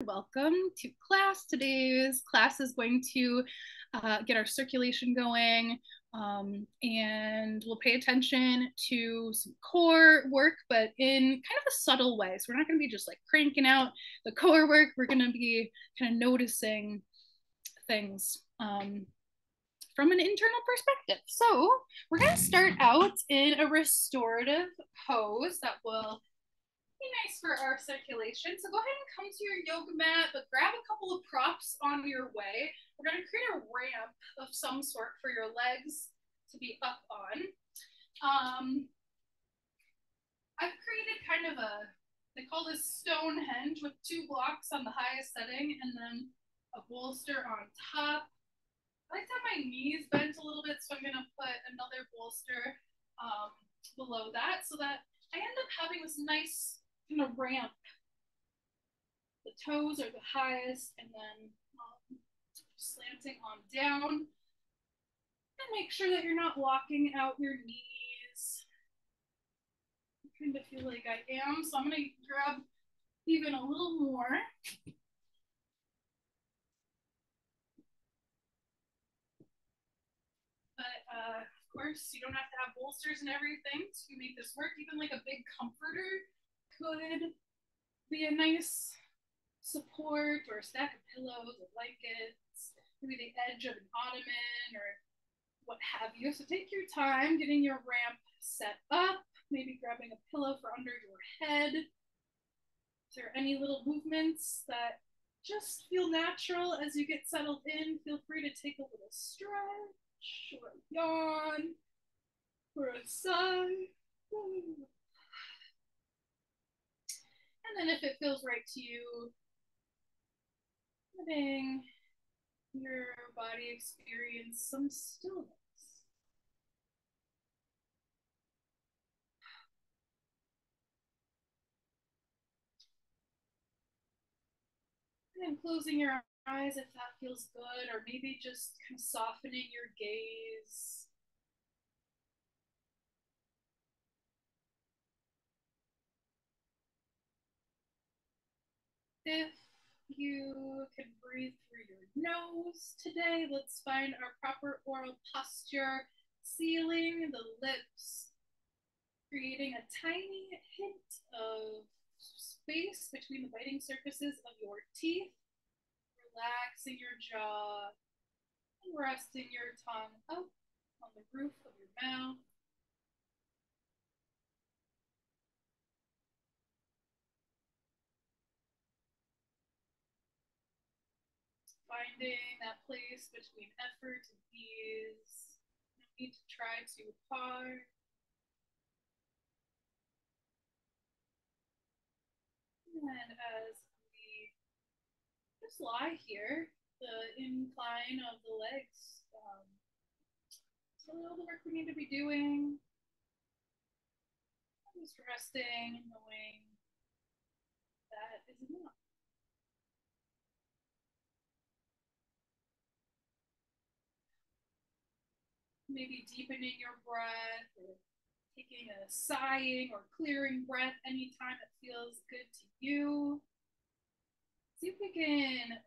Welcome to class. Today's class is going to get our circulation going, and we'll pay attention to some core work, but in kind of a subtle way. So we're not going to be just like cranking out the core work. We're going to be kind of noticing things from an internal perspective. So we're going to start out in a restorative pose that will be nice for our circulation. So go ahead and come to your yoga mat, but grab a couple of props on your way. We're going to create a ramp of some sort for your legs to be up on. I've created kind of they call this Stonehenge with 2 blocks on the highest setting and then a bolster on top. I like to have my knees bent a little bit, so I'm going to put another bolster below that so that I end up having this nice kind of ramp. The toes are the highest, and then slanting on down. And make sure that you're not locking out your knees. I kind of feel like I am, so I'm going to grab even a little more. But of course, you don't have to have bolsters and everything to make this work. Even like a big comforter could be a nice support, or a stack of pillows or blankets, maybe the edge of an ottoman or what have you. So take your time getting your ramp set up, maybe grabbing a pillow for under your head. Is there any little movements that just feel natural as you get settled in? Feel free to take a little stretch or a yawn or a sigh. And then if it feels right to you, letting your body experience some stillness. And closing your eyes if that feels good, or maybe just kind of softening your gaze. If you can breathe through your nose today, let's find our proper oral posture, sealing the lips, creating a tiny hint of space between the biting surfaces of your teeth, relaxing your jaw, and resting your tongue up on the roof of your mouth. Finding that place between effort and ease. No need to try too hard. And as we just lie here, the incline of the legs, it's really all the work we need to be doing. Just resting and knowing that is enough. Maybe deepening your breath, or taking a sighing or clearing breath anytime it feels good to you. See if we can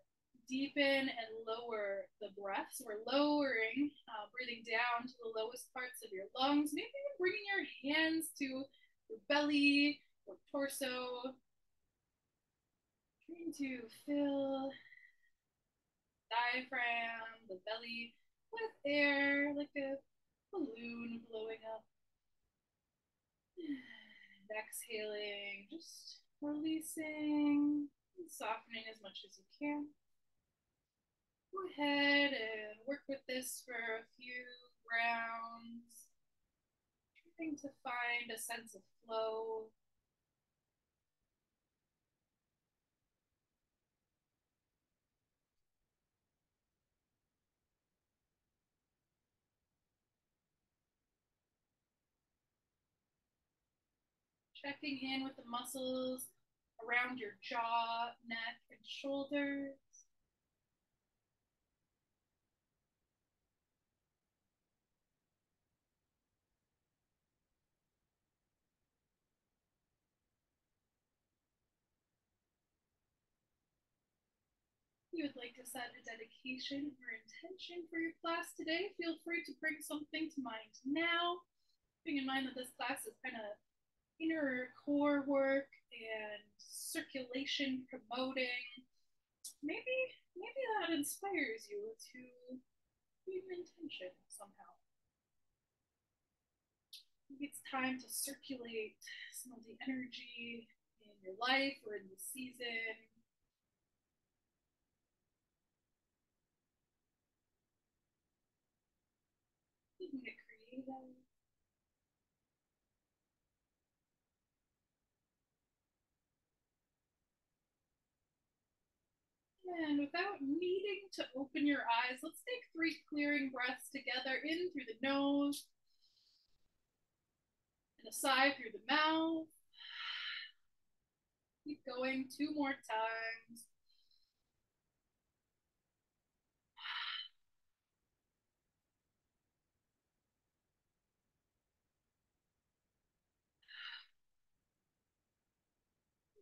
deepen and lower the breath. So we're lowering, breathing down to the lowest parts of your lungs. Maybe even bringing your hands to your belly or torso. Trying to fill diaphragm, the belly, with air, like a balloon blowing up. And exhaling, just releasing, and softening as much as you can. Go ahead and work with this for a few rounds, trying to find a sense of flow. Checking in with the muscles around your jaw, neck, and shoulders. you would like to set a dedication or intention for your class today, feel free to bring something to mind now. Keeping in mind that this class is kind of inner core work and circulation promoting. Maybe that inspires you to be an intention somehow. Maybe it's time to circulate some of the energy in your life or in the season. You can get creative. And without needing to open your eyes, let's take 3 clearing breaths together, in through the nose and a sigh through the mouth. Keep going 2 more times.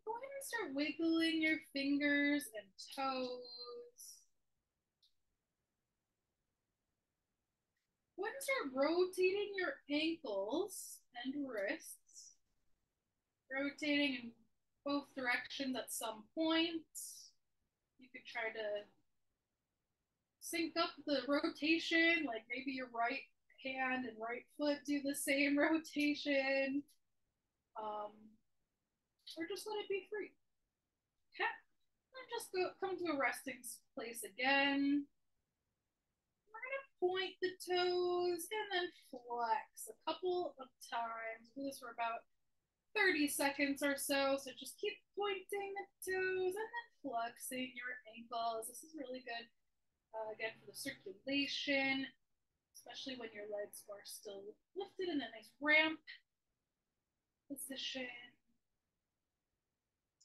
Go ahead and start wiggling your fingers and toes. Go ahead and start rotating your ankles and wrists. Rotating in both directions at some point. You could try to sync up the rotation, like maybe your right hand and right foot do the same rotation, or just let it be free. Okay, and just come to a resting place again. We're gonna point the toes and then flex a couple of times. Do this for about 30 seconds or so. So just keep pointing the toes and then flexing your ankles. This is really good, again, for the circulation, especially when your legs are still lifted in that nice ramp position.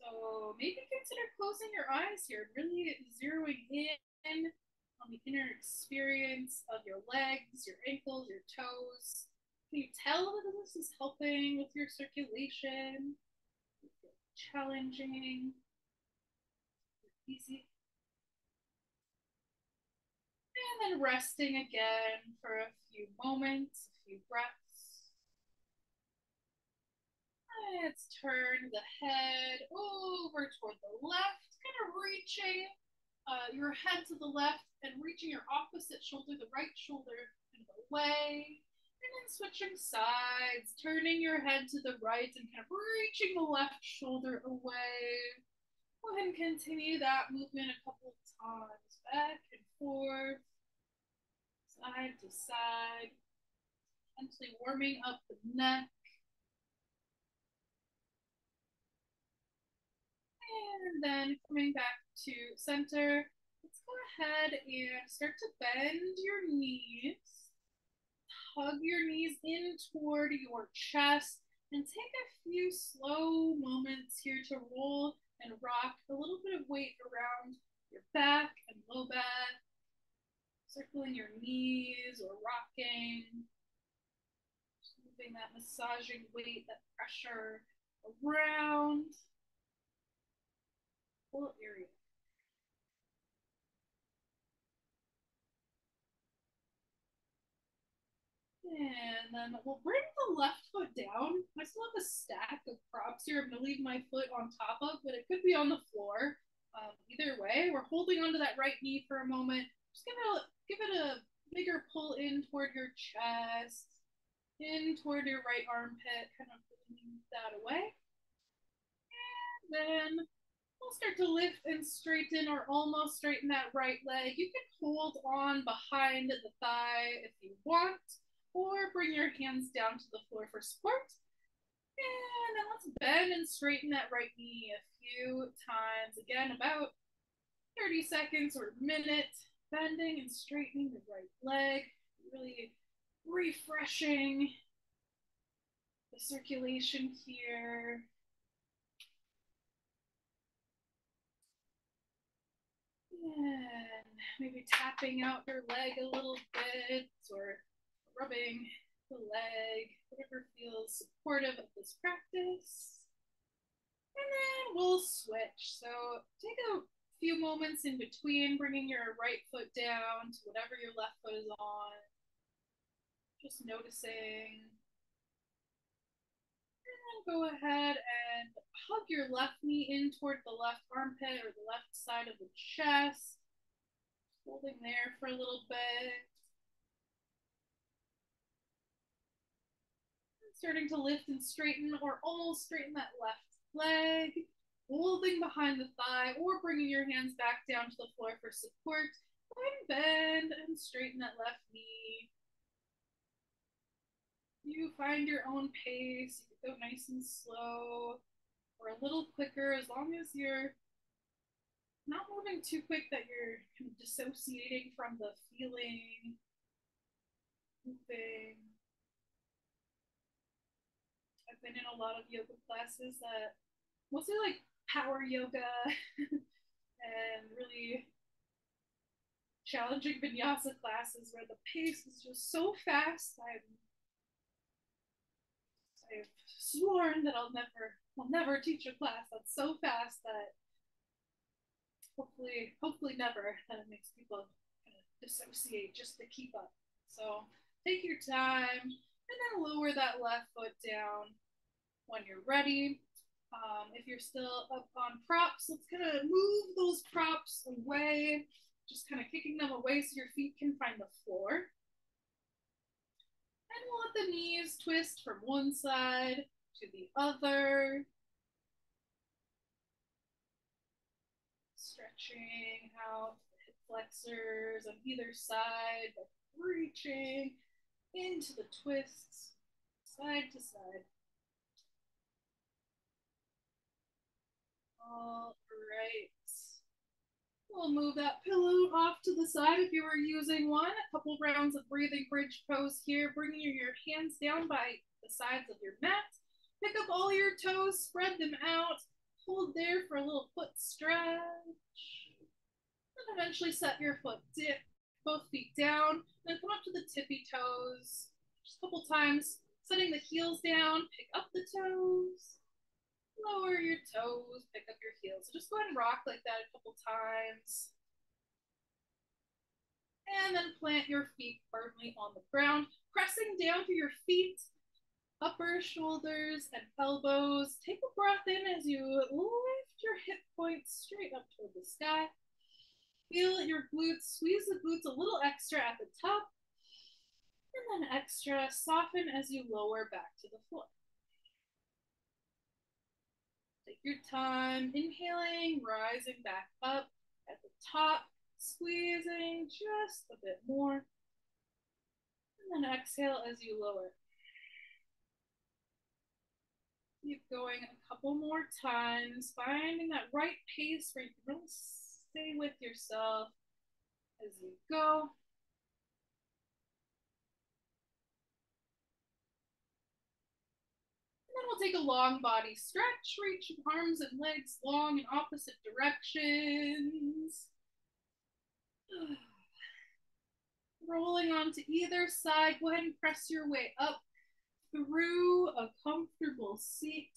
So maybe consider closing your eyes here, really zeroing in on the inner experience of your legs, your ankles, your toes. Can you tell that this is helping with your circulation? Challenging, easy. And then resting again for a few moments, a few breaths. Let's turn the head over toward the left, kind of reaching your head to the left and reaching your opposite shoulder, the right shoulder, kind of away. And then switching sides, turning your head to the right and kind of reaching the left shoulder away. Go ahead and continue that movement a couple of times, back and forth, side to side, potentially warming up the neck. And then coming back to center, let's go ahead and start to bend your knees. Hug your knees in toward your chest and take a few slow moments here to roll and rock a little bit of weight around your back and low back, circling your knees or rocking, just moving that massaging weight, that pressure around the whole area. And then we'll bring the left foot down. I still have a stack of props here I'm going to leave my foot on top of, but it could be on the floor. Either way, we're holding onto that right knee for a moment. Just give it a bigger pull in toward your chest, in toward your right armpit, kind of pulling that away. And then we'll start to lift and straighten or almost straighten that right leg. You can hold on behind the thigh if you want, or bring your hands down to the floor for support. And then let's bend and straighten that right knee a few times. Again, about 30 seconds or a minute, bending and straightening the right leg, really refreshing the circulation here. And maybe tapping out your leg a little bit or rubbing the leg, whatever feels supportive of this practice. And then we'll switch. So take a Few moments in between, bringing your right foot down to whatever your left foot is on. Just noticing. And go ahead and hug your left knee in toward the left armpit or the left side of the chest. Holding there for a little bit. Starting to lift and straighten or almost straighten that left leg, holding behind the thigh or bringing your hands back down to the floor for support. Go ahead and bend and straighten that left knee. You find your own pace. You can go nice and slow or a little quicker as long as you're not moving too quick that you're kind of dissociating from the feeling, moving. I've been in a lot of yoga classes that mostly like power yoga and really challenging vinyasa classes where the pace is just so fast. I've sworn that I'll never teach a class that's so fast that hopefully never, that it makes people kind of dissociate just to keep up. So take your time and then lower that left foot down when you're ready. If you're still up on props, let's kind of move those props away, just kind of kicking them away so your feet can find the floor. And we'll let the knees twist from one side to the other. Stretching out the hip flexors on either side, but reaching into the twists, side to side. All right. We'll move that pillow off to the side if you were using one. A couple rounds of breathing bridge pose here, bringing your hands down by the sides of your mat. Pick up all your toes, spread them out, hold there for a little foot stretch. And eventually set your foot dip, both feet down, then come up to the tippy toes. Just a couple times, setting the heels down, pick up the toes. Lower your toes, pick up your heels. So just go ahead and rock like that a couple times. And then plant your feet firmly on the ground, pressing down through your feet, upper shoulders and elbows. Take a breath in as you lift your hip points straight up toward the sky. Feel your glutes, squeeze the glutes a little extra at the top, and then extra soften as you lower back to the floor. Take your time, inhaling, rising back up at the top, squeezing just a bit more, and then exhale as you lower. Keep going a couple more times, finding that right pace where you can really stay with yourself as you go. And then we'll take a long body stretch, reaching arms and legs long in opposite directions. Rolling onto either side, go ahead and press your way up through a comfortable seat,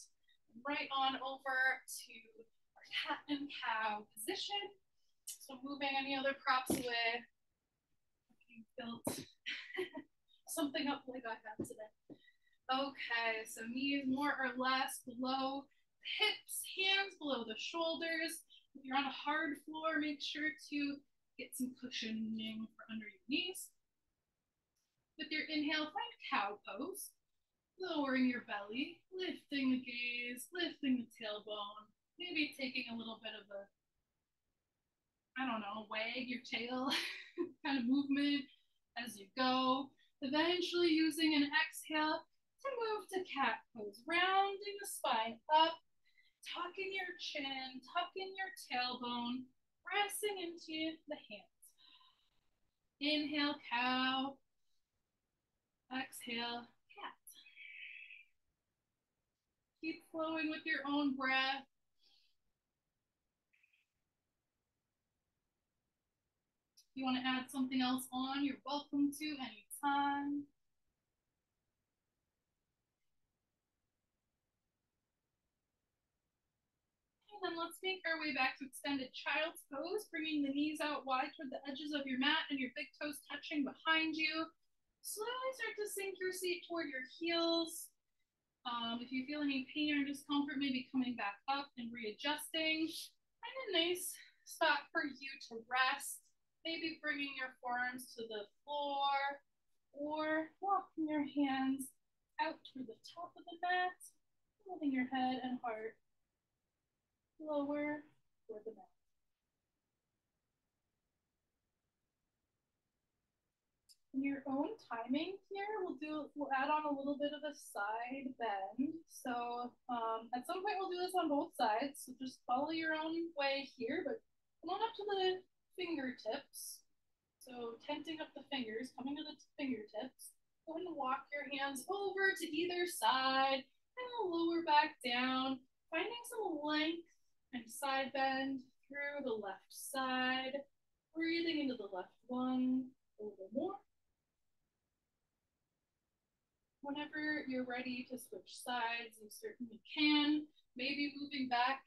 right on over to our cat and cow position. So moving any other props away. You built something up like I have today. Okay, so knees more or less below the hips, hands below the shoulders. If you're on a hard floor, make sure to get some cushioning for under your knees. With your inhale, find cow pose. Lowering your belly, lifting the gaze, lifting the tailbone, maybe taking a little bit of a, I don't know, wag your tail kind of movement as you go. Eventually using an exhale to move to cat pose, rounding the spine up, tucking your chin, tucking your tailbone, pressing into the hands. Inhale, cow. Exhale, cat. Keep flowing with your own breath. If you want to add something else on, you're welcome to anytime. And then let's make our way back to extended child's pose, bringing the knees out wide toward the edges of your mat and your big toes touching behind you. Slowly start to sink your seat toward your heels. If you feel any pain or discomfort, maybe coming back up and readjusting. Find a nice spot for you to rest. Maybe bringing your forearms to the floor or walking your hands out to the top of the mat, holding your head and heart lower toward the mat. In your own timing here, we'll add on a little bit of a side bend. So at some point we'll do this on both sides. So just follow your own way here, but come on up to the fingertips. So tenting up the fingers, coming to the fingertips. Go ahead and walk your hands over to either side and lower back down, finding some length and side bend through the left side. Breathing into the left lung a little more. Whenever you're ready to switch sides, you certainly can. Maybe moving back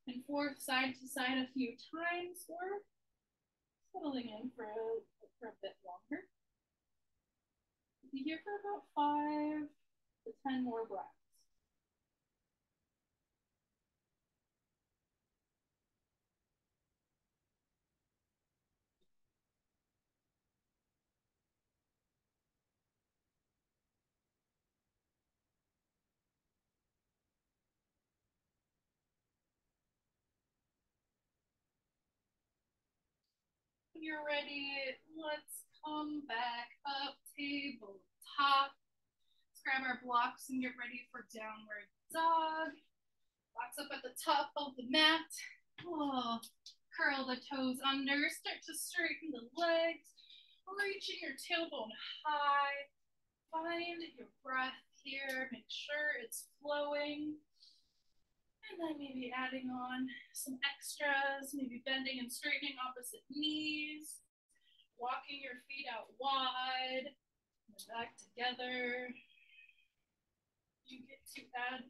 and forth, side to side a few times, or settling in for a bit longer. Be here for about 5 to 10 more breaths. When you're ready, let's come back up, tabletop. Let's grab our blocks and get ready for downward dog. Blocks up at the top of the mat. Oh, curl the toes under, start to straighten the legs, reaching your tailbone high. Find your breath here, make sure it's flowing. And then maybe adding on some extras, maybe bending and straightening opposite knees, walking your feet out wide, and back together. You get to add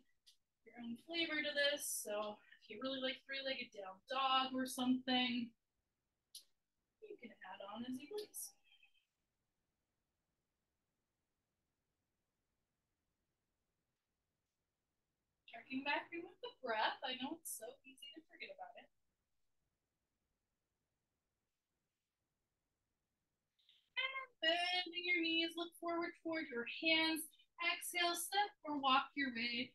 your own flavor to this. So if you really like three-legged down dog or something, you can add on as you please. Checking back in with the breath. I know it's so easy to forget about it. And bending your knees, look forward toward your hands. Exhale, step or walk your way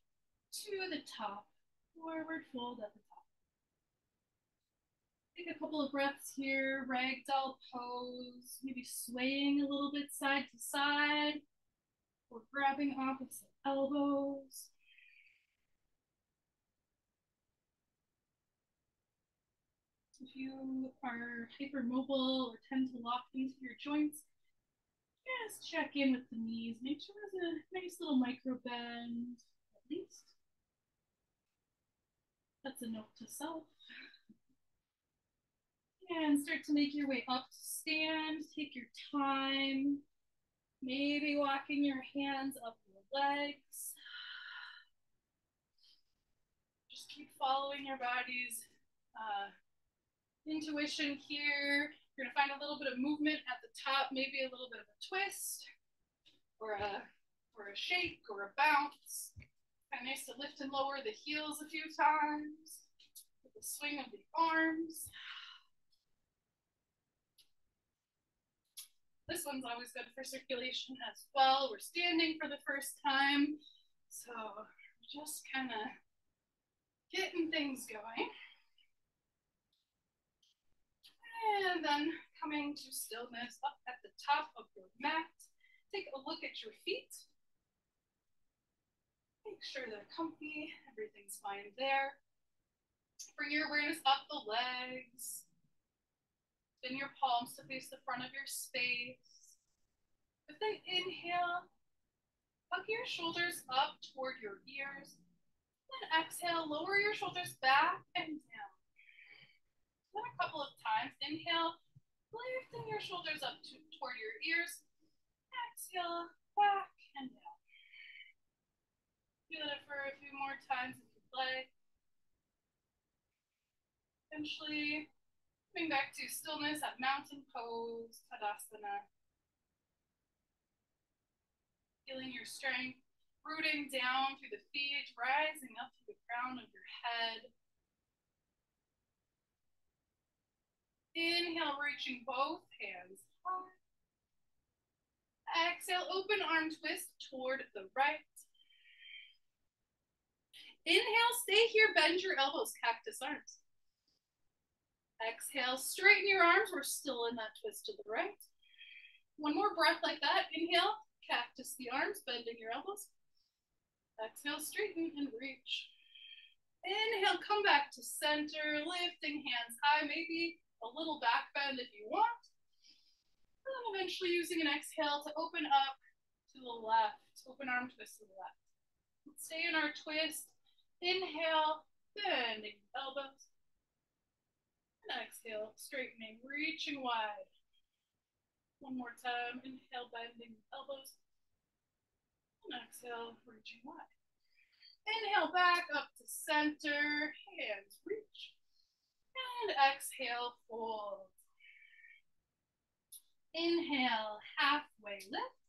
to the top. Forward fold at the top. Take a couple of breaths here, ragdoll pose, maybe swaying a little bit side to side or grabbing opposite elbows. If you are hypermobile or tend to lock into your joints, just check in with the knees. Make sure there's a nice little micro bend, at least. That's a note to self. And start to make your way up to stand. Take your time. Maybe walking your hands up your legs. Just keep following your body's intuition here. You're gonna find a little bit of movement at the top, maybe a little bit of a twist or a shake or a bounce. Kind of nice to lift and lower the heels a few times with the swing of the arms. This one's always good for circulation as well. We're standing for the first time, so just kind of getting things going. And then coming to stillness up at the top of your mat. Take a look at your feet. Make sure they're comfy, everything's fine there. Bring your awareness up the legs. Spin your palms to face the front of your space. With an inhale, hug your shoulders up toward your ears. Then exhale, lower your shoulders back and down. Then a couple of times, inhale, lifting your shoulders up toward your ears. Exhale, back and down. Do that for a few more times if you'd like. Eventually coming back to stillness at mountain pose, Tadasana. Feeling your strength, rooting down through the feet, rising up to the crown of your head. Inhale, reaching both hands high. Exhale, open arm twist toward the right. Inhale, stay here, bend your elbows, cactus arms. Exhale, straighten your arms. We're still in that twist to the right. One more breath like that. Inhale, cactus the arms, bending your elbows. Exhale, straighten and reach. Inhale, come back to center, lifting hands high, maybe a little back bend if you want. And then eventually using an exhale to open up to the left, open arm twist to the left. Let's stay in our twist. Inhale, bending elbows. And exhale, straightening, reaching wide. One more time. Inhale, bending elbows. And exhale, reaching wide. Inhale, back up to center. Hands reach. And exhale, fold. Inhale, halfway lift.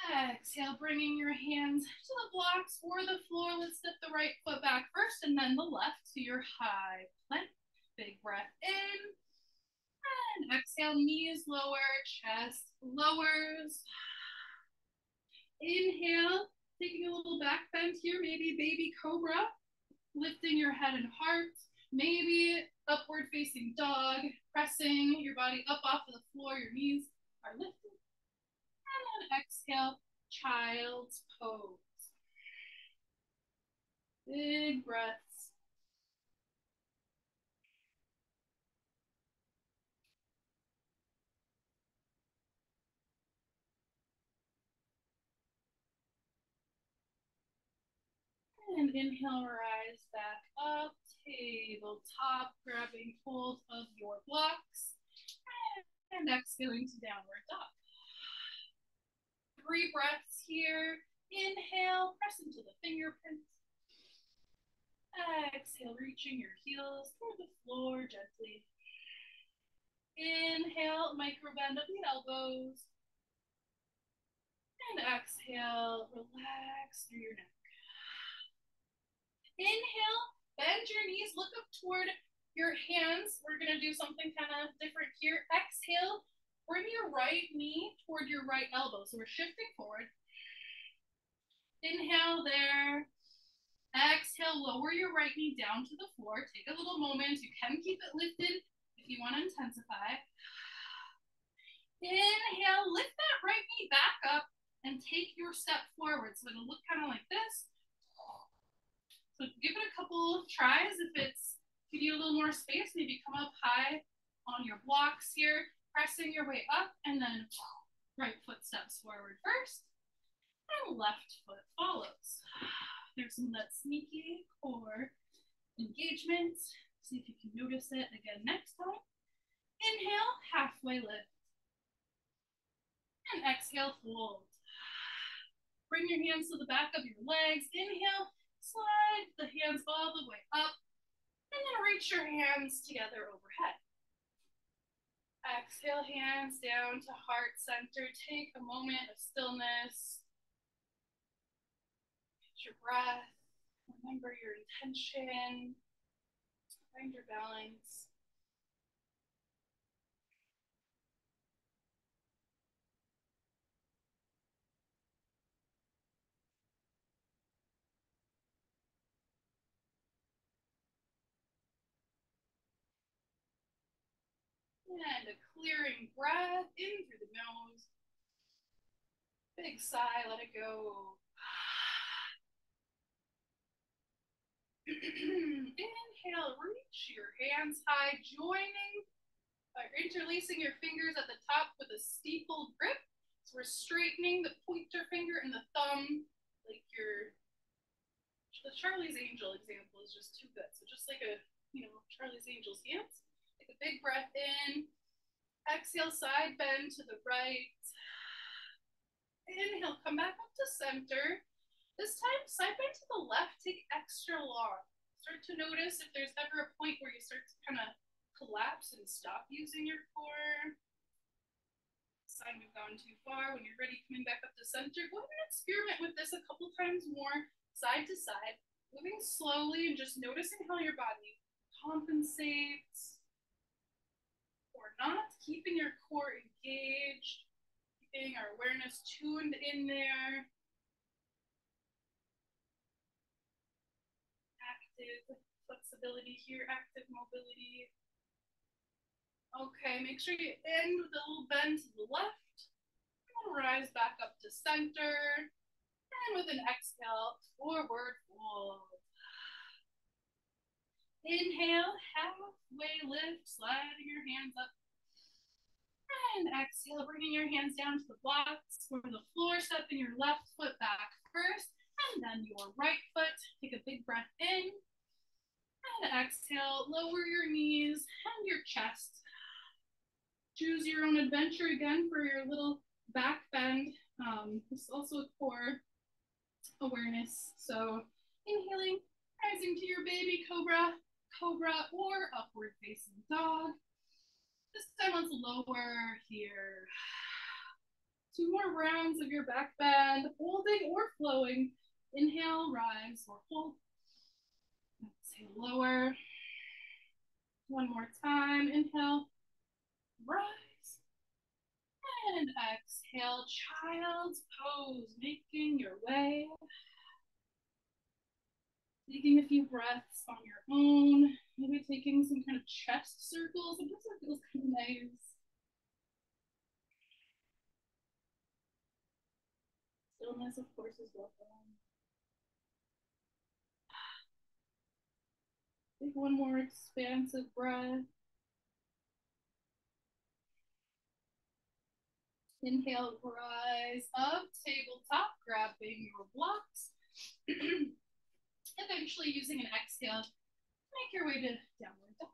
Exhale, bringing your hands to the blocks or the floor. Let's step the right foot back first and then the left to your high plank. Big breath in. And exhale, knees lower, chest lowers. Inhale, taking a little back bend here, maybe baby cobra, lifting your head and heart, maybe upward facing dog, pressing your body up off of the floor, your knees are lifted. And then exhale, child's pose. Big breaths. And inhale, rise back up, tabletop, grabbing hold of your blocks. And exhaling to downward dog. 3 breaths here. Inhale, press into the fingerprints. Exhale, reaching your heels toward the floor gently. Inhale, micro bend of the elbows. And exhale, relax through your neck. Inhale, bend your knees, look up toward your hands. We're gonna do something kind of different here. Exhale, bring your right knee toward your right elbow. So we're shifting forward. Inhale there. Exhale, lower your right knee down to the floor. Take a little moment. You can keep it lifted if you want to intensify. Inhale, lift that right knee back up and take your step forward. So it'll look kind of like this. So give it a couple of tries. If you need a little more space, maybe come up high on your blocks here, pressing your way up, and then right foot steps forward first, and left foot follows. There's some of that sneaky core engagement. See if you can notice it again next time. Inhale, halfway lift. And exhale, fold. Bring your hands to the back of your legs. Inhale, slide the hands all the way up. And then reach your hands together overhead. Exhale, hands down to heart center. Take a moment of stillness. Catch your breath. Remember your intention. Find your balance. And a clearing breath in through the nose. Big sigh, let it go. Inhale, reach your hands high, joining or interlacing your fingers at the top with a steepled grip. So we're straightening the pointer finger and the thumb, like the Charlie's Angel example is just too good. So just like Charlie's Angel's hands. Take a big breath in. Exhale, side bend to the right. Inhale, come back up to center. This time, side bend to the left, take extra long. Start to notice if there's ever a point where you start to kind of collapse and stop using your core. Sign we've gone too far. When you're ready, coming back up to center, go ahead and experiment with this a couple times more, side to side, moving slowly and just noticing how your body compensates or not, keeping your core engaged, keeping our awareness tuned in there. Active flexibility here, active mobility. Okay, make sure you end with a little bend to the left. And rise back up to center. And with an exhale, forward fold. Inhale, halfway lift, sliding your hands up. And exhale, bringing your hands down to the blocks or the floor, stepping your left foot back first, and then your right foot. Take a big breath in. And exhale, lower your knees and your chest. Choose your own adventure again for your little back bend. This is also a core awareness. So inhaling, rising to your baby cobra, or upward facing dog. This time let's lower here. 2 more rounds of your back bend, holding or flowing. Inhale, rise or hold. Exhale, lower. 1 more time. Inhale, rise. And exhale, child's pose, making your way. Taking a few breaths on your own. Maybe taking some kind of chest circles. Sometimes it feels kind of nice. Stillness, of course, is welcome. Take 1 more expansive breath. Inhale, rise up, tabletop, grabbing your blocks. Eventually using an exhale, make your way to downward dog.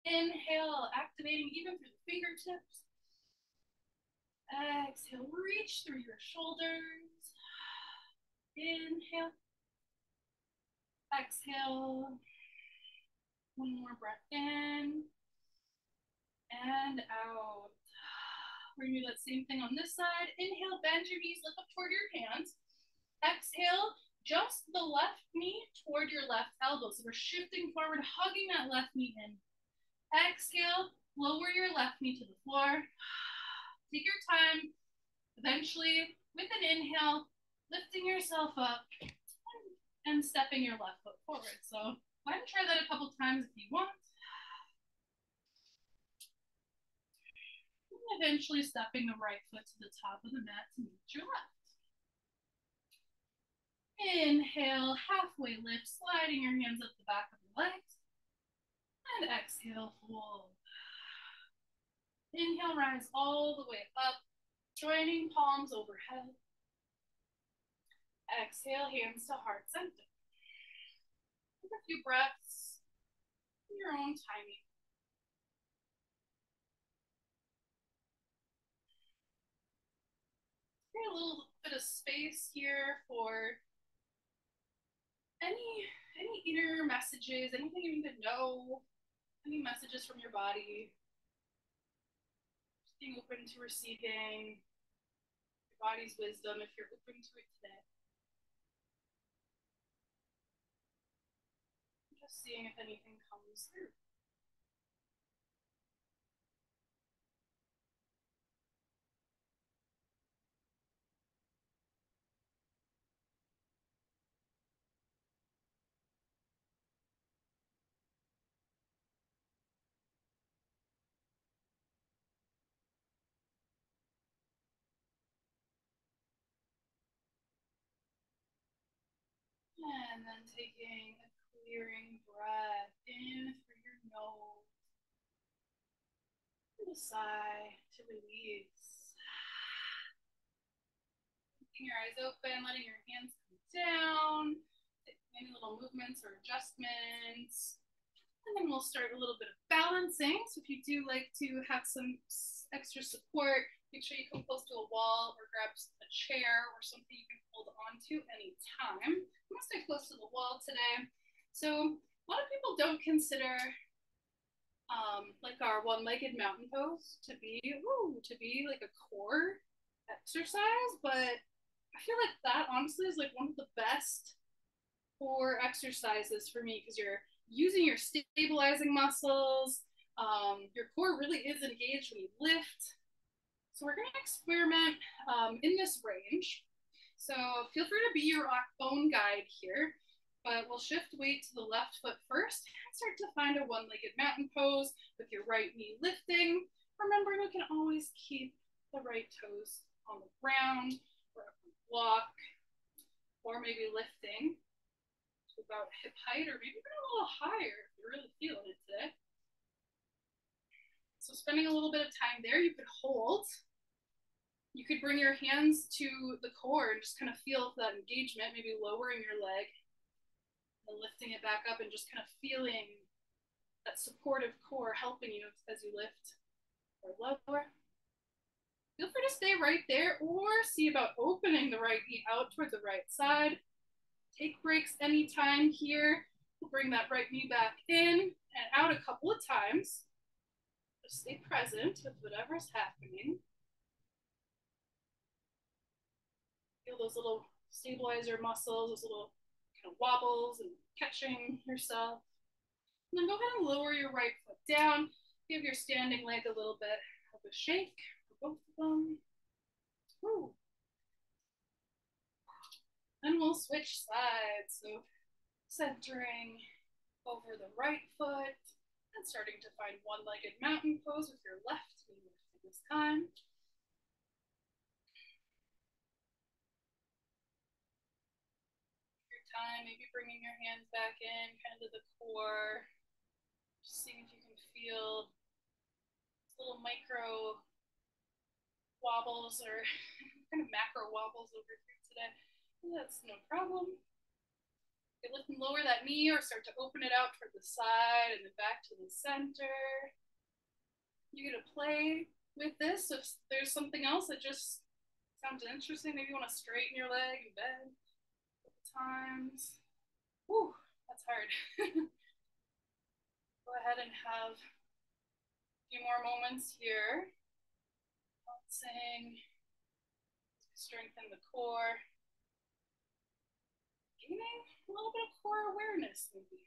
Inhale, activating even through the fingertips. Exhale, reach through your shoulders. Inhale. Exhale. 1 more breath in. And out. We're gonna do that same thing on this side. Inhale, bend your knees, look up toward your hands. Exhale, just the left knee toward your left elbow. So we're shifting forward, hugging that left knee in. Exhale, lower your left knee to the floor. Take your time. Eventually, with an inhale, lifting yourself up and stepping your left foot forward. So go ahead and try that a couple times if you want. And eventually stepping the right foot to the top of the mat to meet your left. Inhale, halfway lift, sliding your hands up the back of the legs. And exhale, fold. Inhale, rise all the way up, joining palms overhead. Exhale, hands to heart center. Take a few breaths in your own timing. Create a little bit of space here for any inner messages, anything you need to know, any messages from your body. Just being open to receiving your body's wisdom if you're open to it today. Just seeing if anything comes through. And then taking a clearing breath in through your nose. And a sigh to release. Keeping your eyes open, letting your hands come down. Any little movements or adjustments. And then we'll start a little bit of balancing. So if you do like to have some extra support, Make sure you come close to a wall or grab a chair or something you can hold onto anytime. I'm gonna stay close to the wall today. So a lot of people don't consider like our one-legged mountain pose to be like a core exercise, but I feel like that honestly is like one of the best core exercises for me because you're using your stabilizing muscles. Your core really is engaged when you lift. So we're going to experiment in this range. So feel free to be your own guide here, but we'll shift weight to the left foot first and start to find a one-legged mountain pose with your right knee lifting. Remember, you can always keep the right toes on the ground or up the block, or maybe lifting to about hip height, or maybe even a little higher if you're really feeling it today. So spending a little bit of time there, you could hold. You could bring your hands to the core and just kind of feel that engagement, maybe lowering your leg and lifting it back up and just kind of feeling that supportive core helping you as you lift or lower. Feel free to stay right there or see about opening the right knee out towards the right side. Take breaks anytime here. We'll bring that right knee back in and out a couple of times. Just stay present with whatever's happening. Feel those little stabilizer muscles, those little kind of wobbles and catching yourself. And then go ahead and lower your right foot down. Give your standing leg a little bit of a shake for both of them. Woo. Then we'll switch sides. So centering over the right foot and starting to find one-legged mountain pose with your left knee lifting this time. Time, maybe bringing your hands back in kind of to the core, just seeing if you can feel little micro wobbles or kind of macro wobbles over here today. That's no problem. You lift and lower that knee or start to open it out toward the side and then back to the center. You're gonna play with this. So if there's something else that just sounds interesting, maybe you want to straighten your leg and bend times. Whew, that's hard. Go ahead and have a few more moments here. Balancing, strengthen the core. Gaining a little bit of core awareness, maybe.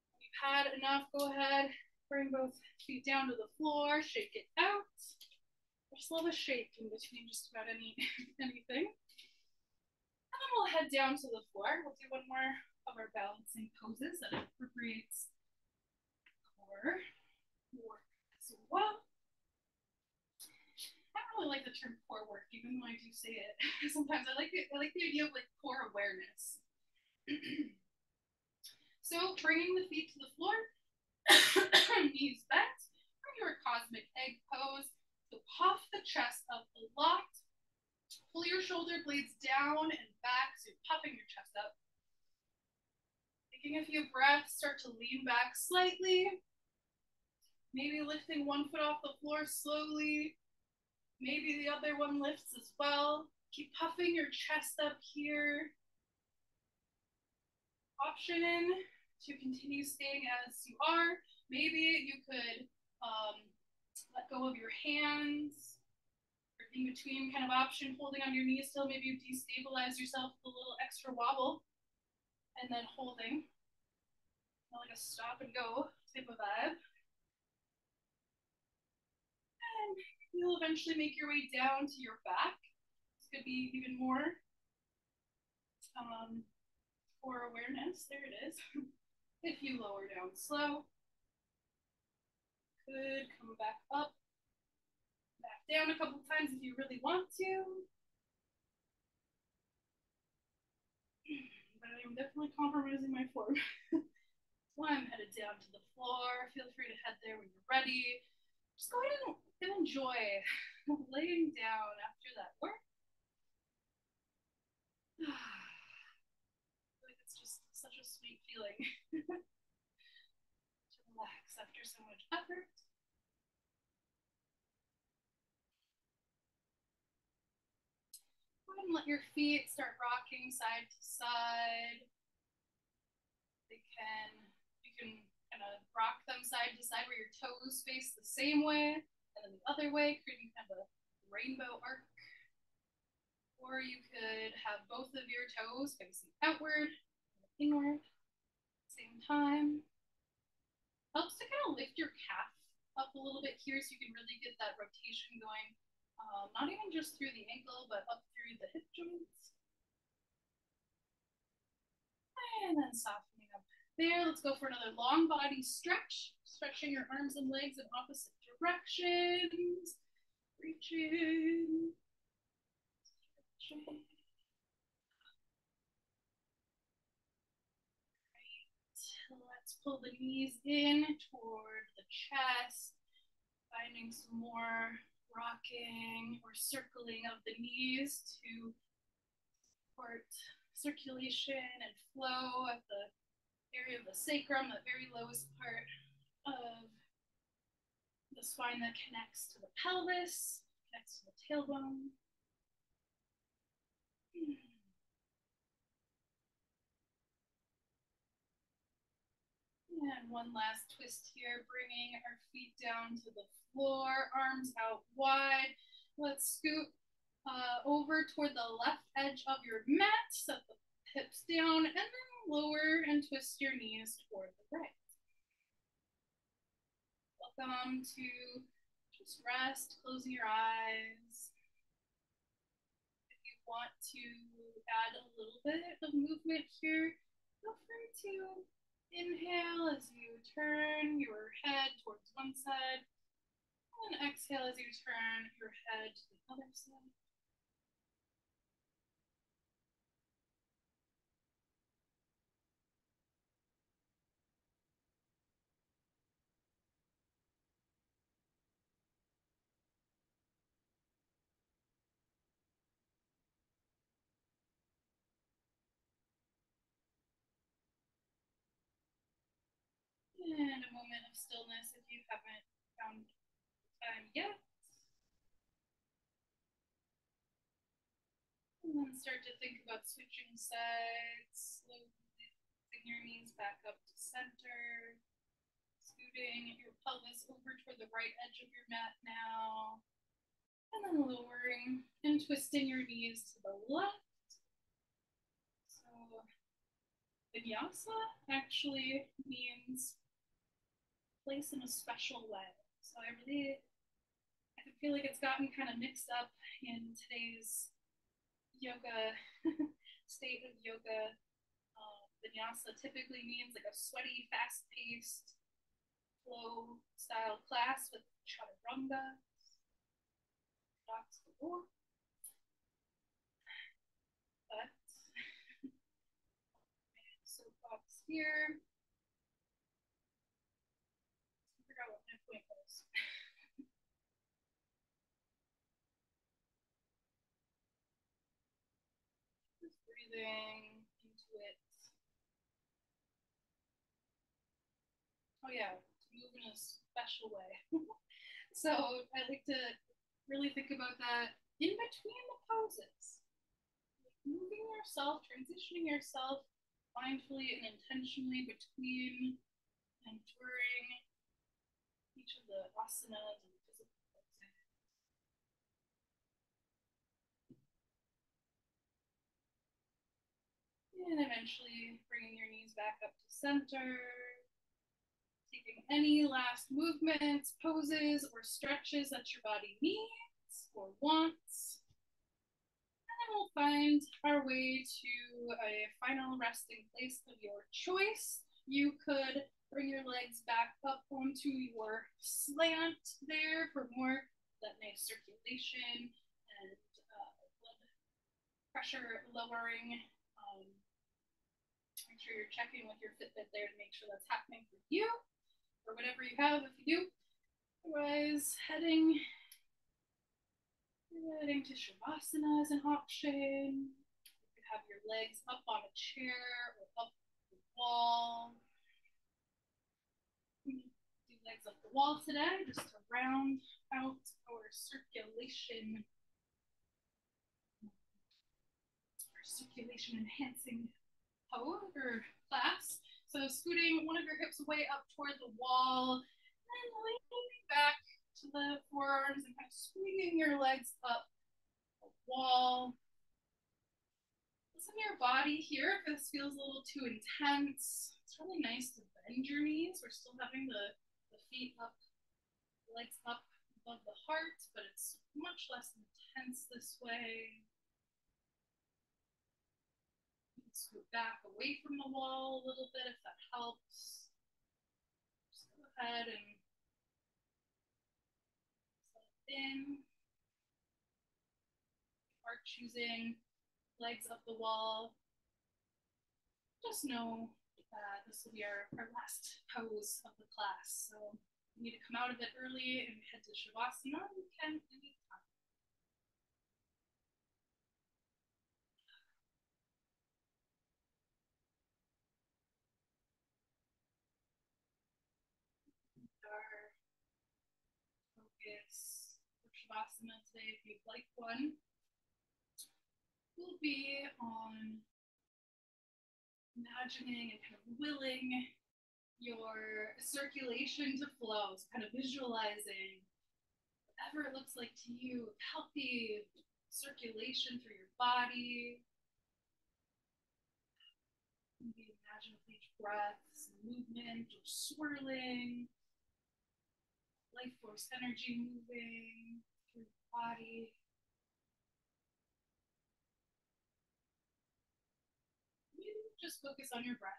When you've had enough, go ahead, bring both feet down to the floor, shake it out. Just love a shake in between just about anything. And then we'll head down to the floor. We'll do one more of our balancing poses that incorporates core work as well. I don't really like the term core work, even though I do say it. Sometimes I like the idea of like core awareness. So bringing the feet to the floor, knees bent, or your cosmic egg pose. So puff the chest up a lot. Pull your shoulder blades down and back, so you're puffing your chest up. Taking a few breaths, start to lean back slightly. Maybe lifting one foot off the floor slowly. Maybe the other one lifts as well. Keep puffing your chest up here. Option to continue staying as you are. Maybe you could let go of your hands, or in between kind of option, holding on your knees still. Maybe you destabilize yourself with a little extra wobble, and then holding, like a stop and go type of vibe. And you'll eventually make your way down to your back. This could be even more core awareness. There it is. If you lower down slow, good. Come back up, back down a couple times if you really want to. But I'm definitely compromising my form. So I'm headed down to the floor. Feel free to head there when you're ready. Just go ahead and enjoy laying down after that work. I feel like it's just such a sweet feeling to relax after so much effort. let your feet start rocking side to side. You can kind of rock them side to side where your toes face the same way and then the other way, creating kind of a rainbow arc. Or you could have both of your toes facing outward and inward at the same time. Helps to kind of lift your calf up a little bit here so you can really get that rotation going. Not even just through the ankle, but up through the hip joints. And then softening up there. Let's go for another long body stretch. Stretching your arms and legs in opposite directions. Reaching. Stretching. Let's pull the knees in toward the chest, finding some more rocking or circling of the knees to support circulation and flow at the area of the sacrum, the very lowest part of the spine that connects to the pelvis, connects to the tailbone. And one last twist here, bringing our feet down to the floor, arms out wide. Let's scoot over toward the left edge of your mat, set the hips down, and then lower and twist your knees toward the right. Welcome to just rest, closing your eyes. If you want to add a little bit of movement here, feel free to inhale as you turn your head towards one side, and exhale as you turn your head to the other side. And a moment of stillness if you haven't found time yet. And then start to think about switching sides, slowly bring your knees back up to center, scooting your pelvis over toward the right edge of your mat now, and then lowering and twisting your knees to the left. So Vinyasa actually means place in a special way. So I feel like it's gotten kind of mixed up in today's yoga state of yoga. Vinyasa typically means like a sweaty, fast-paced, flow style class with chaturanga, dots galore. But soapbox here. I forgot what my point was. Just breathing into it. Oh yeah, to move in a special way. So I like to really think about that in between the poses. Like moving yourself, transitioning yourself mindfully and intentionally between and during each of the asanas and physical poses. And eventually bringing your knees back up to center. Taking any last movements, poses, or stretches that your body needs or wants. And then we'll find our way to a final resting place of your choice. You could bring your legs back up onto your slant there for more that nice circulation and blood pressure lowering. Make sure you're checking with your Fitbit there to make sure that's happening for you, or whatever you have if you do. Otherwise, heading to Shavasana as an option. You could have your legs up on a chair or up the wall. Do legs up the wall today just to round out our circulation. circulation enhancing pose or class. So scooting one of your hips away up toward the wall, and leaning back to the forearms and kind of swinging your legs up the wall. Listen to your body here if this feels a little too intense. It's really nice to bend your knees. We're still having the feet up, legs up above the heart, but it's much less intense this way. Scoot back away from the wall a little bit if that helps. Just go ahead and settle in. If you are choosing legs up the wall, just know that this will be our last pose of the class. So if you need to come out of it early and head to Shavasana, you can anytime. Our focus for Shavasana today, if you'd like one, will be on imagining and kind of willing your circulation to flow. So kind of visualizing whatever it looks like to you, healthy circulation through your body. Maybe imagine with each breath some movement or swirling, life force energy moving through the body. You just focus on your breath.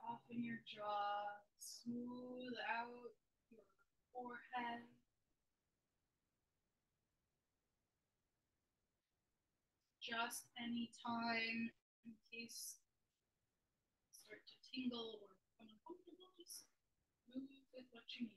Soften your jaw, smooth out your forehead. Just any time in case you start to tingle or become uncomfortable, just move with what you need.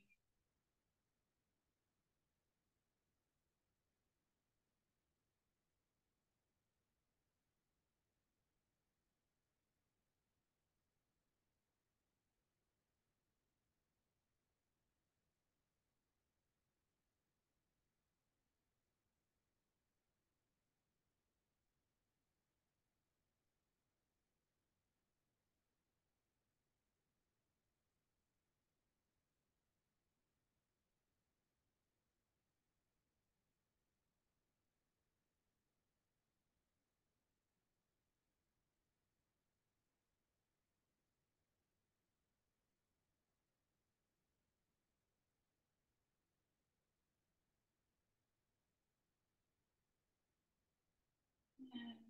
And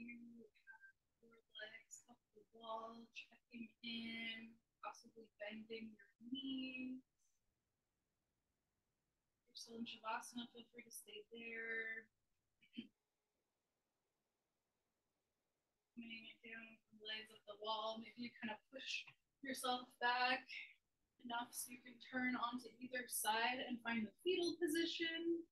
you have your legs up the wall, checking in, possibly bending your knees. If you're still in Shavasana, feel free to stay there. Coming down from the legs up the wall, maybe you kind of push yourself back enough so you can turn onto either side and find the fetal position.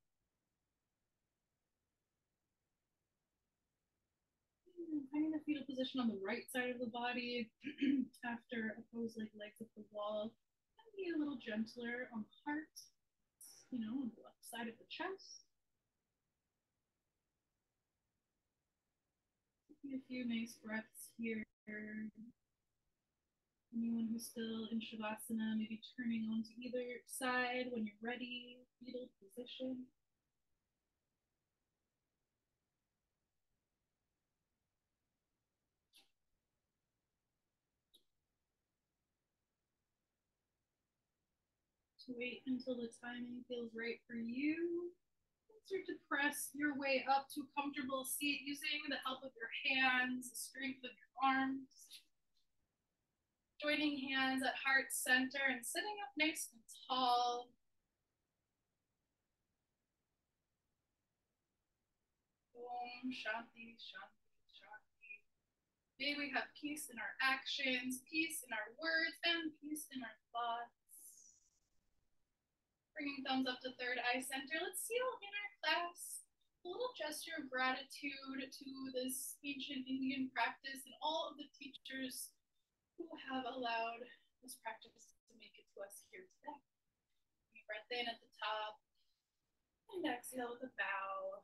Finding the fetal position on the right side of the body after a pose like legs up the wall. And be a little gentler on the heart, on the left side of the chest. Taking a few nice breaths here. Anyone who's still in Shavasana, maybe turning onto either side when you're ready, fetal position. To wait until the timing feels right for you. Start to press your way up to a comfortable seat using the help of your hands, the strength of your arms. Joining hands at heart center and sitting up nice and tall. Om Shanti, Shanti, Shanti. May we have peace in our actions, peace in our words, and peace in our thoughts. Bringing thumbs up to third eye center. Let's seal in our class a little gesture of gratitude to this ancient Indian practice and all of the teachers who have allowed this practice to make it to us here today. Breath in at the top and exhale with a bow.